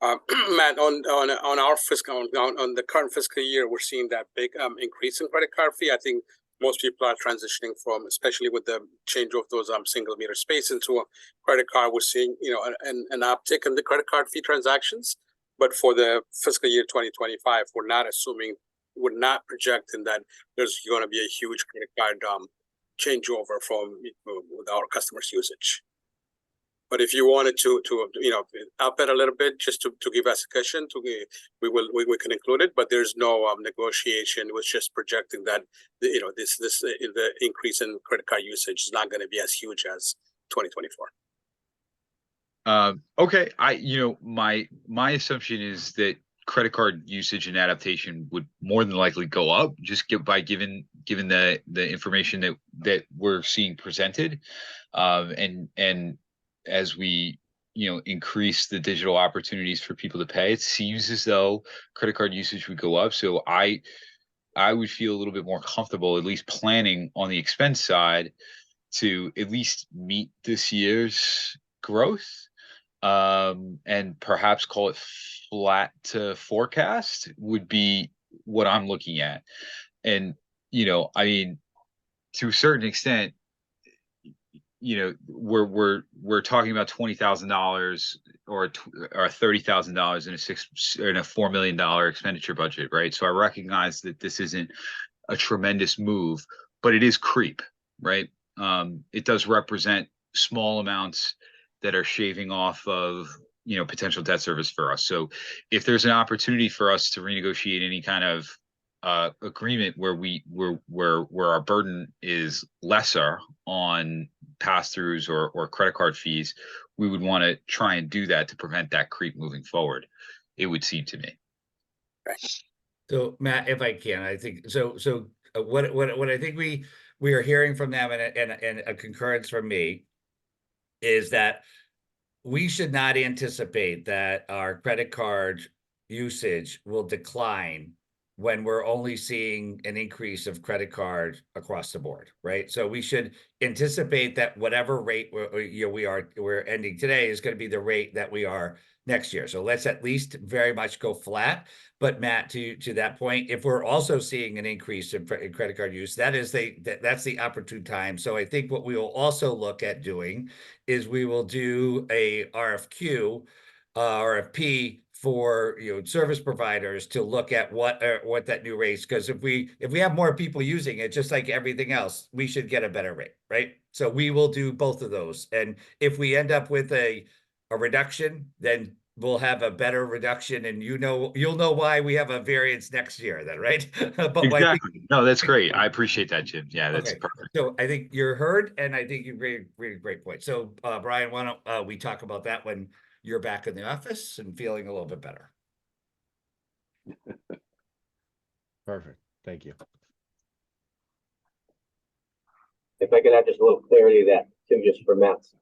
Matt, on our fiscal, on the current fiscal year, we're seeing that big increase in credit card fee. I think most people are transitioning from, especially with the change of those single meter space into a credit card. We're seeing, you know, an uptick in the credit card fee transactions. But for the fiscal year 2025, we're not projecting that there's going to be a huge credit card changeover from with our customers' usage. But if you wanted to you know, up it a little bit just to give us a cushion, we can include it. But there's no negotiation. It was just projecting that you know, the increase in credit card usage is not going to be as huge as 2024. Okay, you know, my assumption is that credit card usage and adaptation would more than likely go up, just given the information that we're seeing presented, and as we, you know, increase the digital opportunities for people to pay, it seems as though credit card usage would go up. So I would feel a little bit more comfortable, at least planning on the expense side, to at least meet this year's growth, and perhaps call it flat to forecast would be what I'm looking at. And, you know, I mean, to a certain extent, you know, we're talking about $20,000 or $30,000 in a $4 million expenditure budget, right? So I recognize that this isn't a tremendous move, but it is creep, right? It does represent small amounts that are shaving off of, you know, potential debt service for us. So if there's an opportunity for us to renegotiate any kind of agreement where our burden is lesser on pass-throughs or credit card fees, we would want to try and do that to prevent that creep moving forward, it would seem to me. So Matt, if I can, I think so. What I think we are hearing from them, and a concurrence from me, is that we should not anticipate that our credit card usage will decline when we're only seeing an increase of credit card across the board, right? So we should anticipate that whatever rate we're ending today is going to be the rate that we are next year. So let's at least very much go flat. But Matt, to that point, if we're also seeing an increase in credit card use, that's the opportune time. So I think what we will also look at doing is we will do a RFP for, you know, service providers to look at what that new rate is. Because if we have more people using it, just like everything else, we should get a better rate, right? So we will do both of those. And if we end up with a reduction, then we'll have a better reduction, and you'll know why we have a variance next year then, right? But Exactly. No, that's great. I appreciate that, Jim. Yeah, that's okay. perfect. So I think you're heard, and I think you made a great point. So Brian, why don't we talk about that when you're back in the office and feeling a little bit better? Perfect. Thank you. If I could add just a little clarity to that too, just for Matt's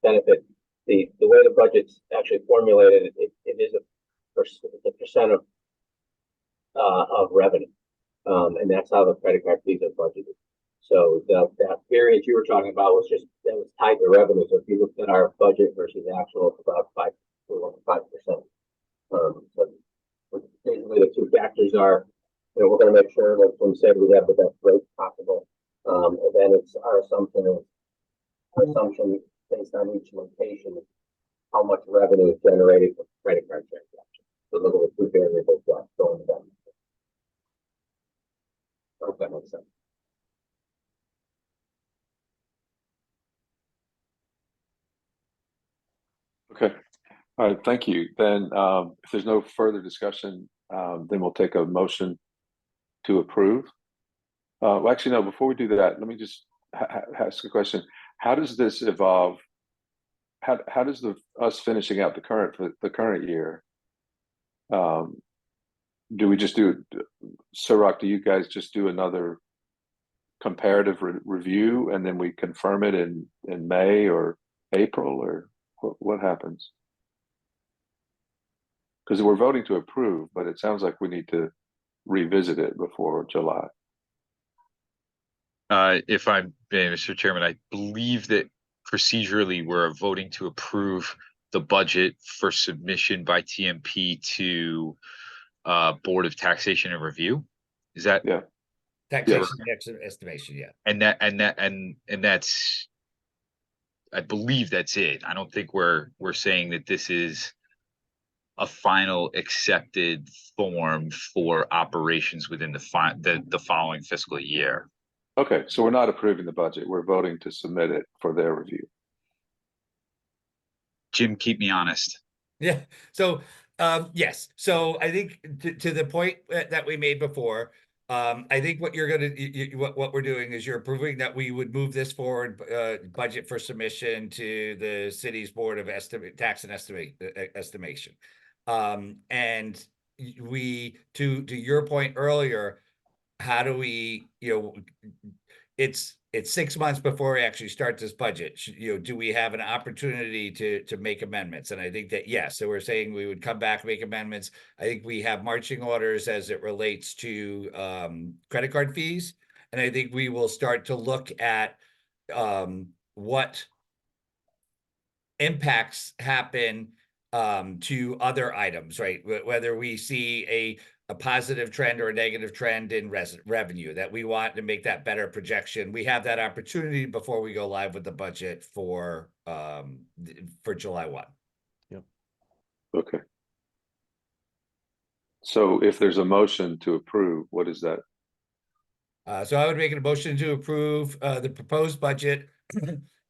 benefit, the way the budget's actually formulated, it is a percent of revenue, and that's how the credit card fees are budgeted. So that period you were talking about was tied to revenue. So if you looked at our budget versus actual, it's about 5%. So basically the two factors are, you know, we're going to make sure, like Tim said, we have the best rate possible, and then it's our assumption based on each location how much revenue is generated from credit card transactions. the little two variable jump going down. I hope that makes sense. Okay, all right, thank you. Then, if there's no further discussion, then we'll take a motion to approve. Well, actually, no, before we do that, let me just ask a question. How does this evolve? How does us finishing out the current year? Do we just do, Cirroc, do you guys just do another comparative review and then we confirm it in May or April, or what happens? Because we're voting to approve, but it sounds like we need to revisit it before July. If I may, Mr. Chairman, I believe that procedurally we're voting to approve the budget for submission by TMP to Board of Taxation and Review. Is that? Yeah. Taxation estimation, yeah. And that's, I believe that's it. I don't think we're saying that this is a final accepted form for operations within the following fiscal year. Okay, so we're not approving the budget. We're voting to submit it for their review. Jim, keep me honest. Yeah, so, yes, so I think to the point that we made before, I think what you're gonna, what we're doing is you're approving that we would move this forward, budget for submission to the city's Board of Tax and Estimation. And we, to your point earlier, how do we, it's 6 months before we actually start this budget. Do we have an opportunity to make amendments? And I think that, yes, so we're saying we would come back, make amendments. I think we have marching orders as it relates to credit card fees. And I think we will start to look at what impacts happen to other items, right? Whether we see a positive trend or a negative trend in revenue, that we want to make that better projection. We have that opportunity before we go live with the budget for July 1. Yep. Okay. So if there's a motion to approve, what is that? So I would make a motion to approve the proposed budget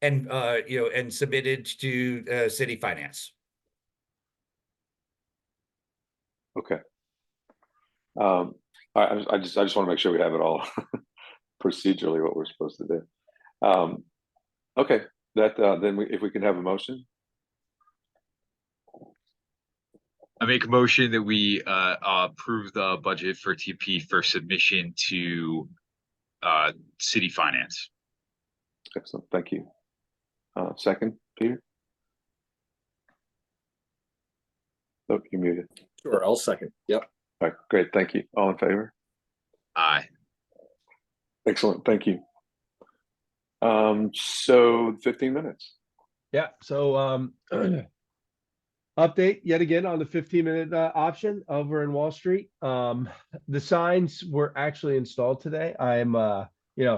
and and submit it to city finance. Okay. I just want to make sure we have it all procedurally what we're supposed to do. Okay, that then if we can have a motion. I make a motion that we approve the budget for TP for submission to city finance. Excellent, thank you. Second, Peter? Oh, you're muted. Sure, I'll second. Yep. All right, great, thank you. All in favor? Aye. Excellent, thank you. So 15 minutes. Yeah, so update yet again on the 15-minute option over in Wall Street. The signs were actually installed today. I'm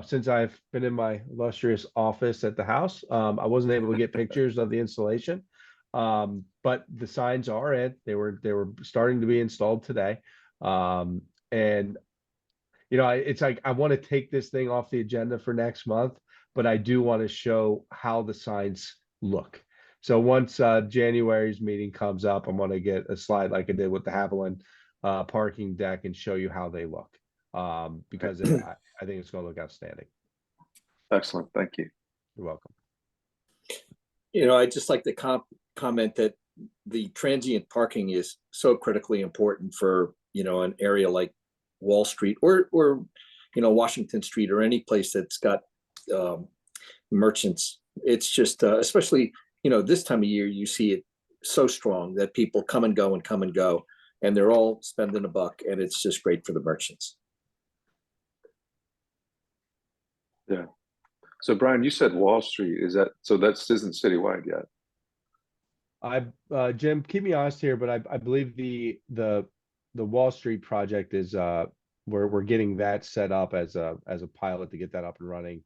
since I've been in my illustrious office at the house, I wasn't able to get pictures of the installation. But the signs are in. They were starting to be installed today. And it's like I want to take this thing off the agenda for next month, but I do want to show how the signs look. So once January's meeting comes up, I'm going to get a slide like I did with the Haviland parking deck and show you how they look, because I think it's going to look outstanding. Excellent, thank you. You're welcome. I'd just like to comment that the transient parking is so critically important for, an area like Wall Street or Washington Street or any place that's got merchants. It's just, especially, this time of year, you see it so strong that people come and go, and they're all spending a buck, and it's just great for the merchants. Yeah. So Brian, you said Wall Street, that isn't citywide yet? Jim, keep me honest here, but I believe the Wall Street project is we're getting that set up as a pilot to get that up and running,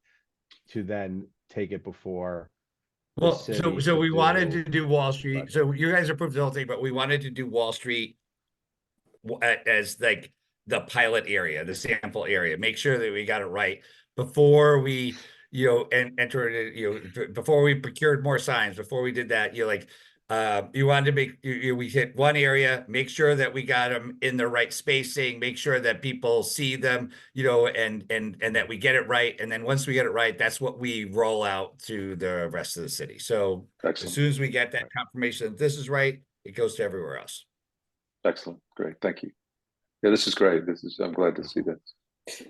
to then take it before. Well, so we wanted to do Wall Street. budget. So you guys approved the whole thing, but we wanted to do Wall Street as like the pilot area, the sample area. Make sure that we got it right before we, entered it, before we procured more signs, before we did that, you wanted to make, we hit one area, make sure that we got them in the right spacing, make sure that people see them, and that we get it right. And then once we get it right, that's what we roll out to the rest of the city. So as Excellent, soon as we get that confirmation that this is right, it goes to everywhere else. excellent, great, thank you. Yeah, this is great. I'm glad to see this.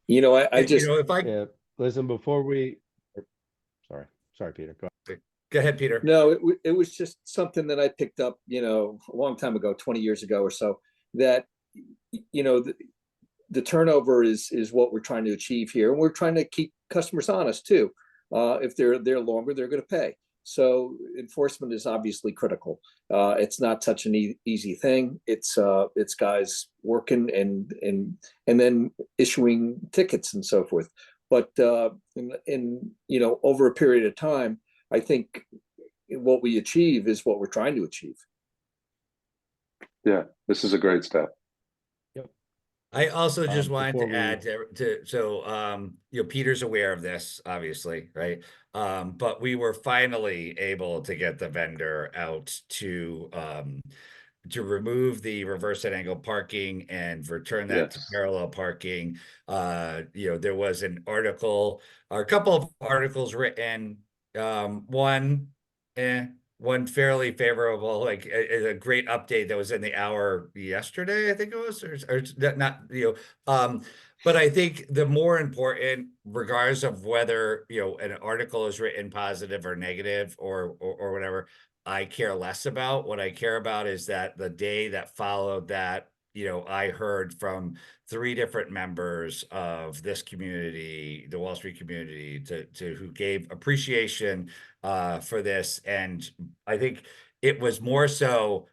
You know, I And, just, if I Yeah, listen, before we, sorry, Peter, go ahead. go ahead, Peter. no, it was just something that I picked up, a long time ago, 20 years ago or so, that, the turnover is what we're trying to achieve here. And we're trying to keep customers honest too. If they're there longer, they're going to pay. So enforcement is obviously critical. It's not such an easy thing. It's guys working and then issuing tickets and so forth. But over a period of time, I think what we achieve is what we're trying to achieve. Yeah, this is a great step. I also just wanted before to we- add so Peter's aware of this, obviously, right? But we were finally able to get the vendor out to remove the reverse at angle parking and return that to Yes. parallel parking. There was an article or a couple of articles written, one fairly favorable, like a great update that was in the hour yesterday, I think it was, or not, but I think the more important, regardless of whether, an article is written positive or negative or whatever, I care less about. What I care about is that the day that followed that, I heard from 3 different members of this community, the Wall Street community, to who gave appreciation for this. And I think it was more so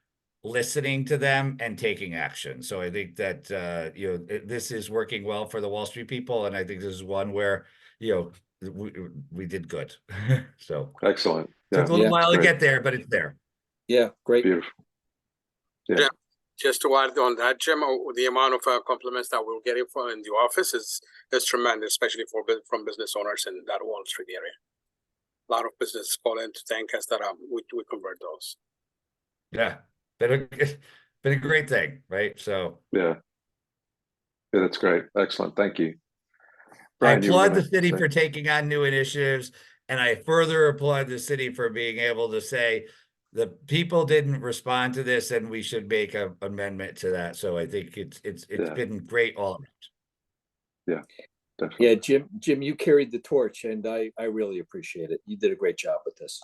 listening to them and taking action. So I think that this is working well for the Wall Street people, and I think this is one where we did good. So Excellent. took a Yeah, little while to great. get there, but it's there. Yeah, great. Beautiful. Just to add on that, Jim, the amount of compliments that we're getting from in the office is tremendous, especially from business owners in that Wall Street area. A lot of businesses call in to thank us that we convert those. Yeah, been a great thing, right? So Yeah, that's great. Excellent. Thank you. I Brian, you were applaud the gonna city say- for taking on new initiatives, and I further applaud the city for being able to say the people didn't respond to this, and we should make an amendment to that. So I think it's Yeah. been great all around. Definitely. Yeah, Jim, you carried the torch, and I really appreciate it. You did a great job with this.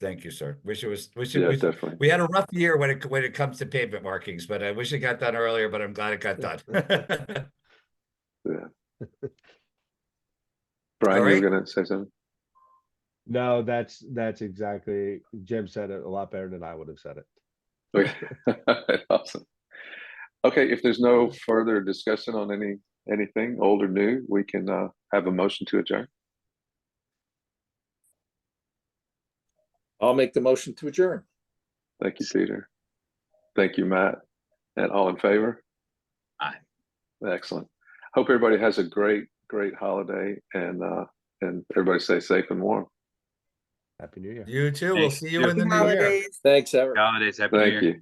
Thank you, sir. Wish it was. Yeah, definitely. We had a rough year when it comes to pavement markings, but I wish it got done earlier. But I'm glad it got done. Yeah. Brian, you right. were gonna say something? No, that's exactly, Jim said it a lot better than I would have said it. Okay. Awesome. Okay, if there's no further discussion on anything old or new, we can have a motion to adjourn. I'll make the motion to adjourn. Thank you, Peter. Thank you, Matt. And all in favor? Aye. Excellent. Hope everybody has a great holiday and everybody stay safe and warm. Happy New Year. You too. We'll Thanks. see you in the new year. Holidays. Thanks, Eric. Holidays, happy New Year. Thank you.